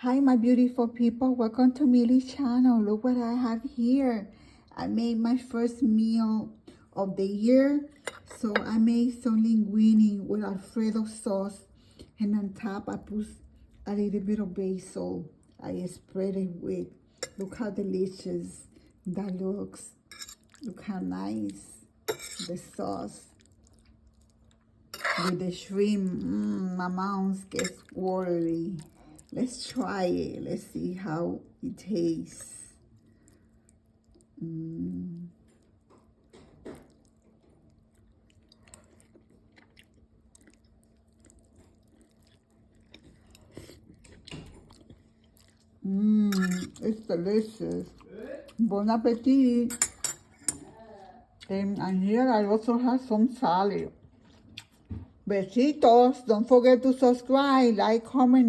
Hi, my beautiful people. Welcome to Millie's channel. Look what I have here. I made my first meal of the year. So I made some linguine with Alfredo sauce. And on top, I put a little bit of basil. I spread it with. Look how delicious that looks. Look how nice the sauce. With the shrimp, my mouth gets watery. Let's try it. Let's see how it tastes. It's delicious. Bon appetit. And here I also have some salad. Besitos. Don't forget to subscribe, like, comment.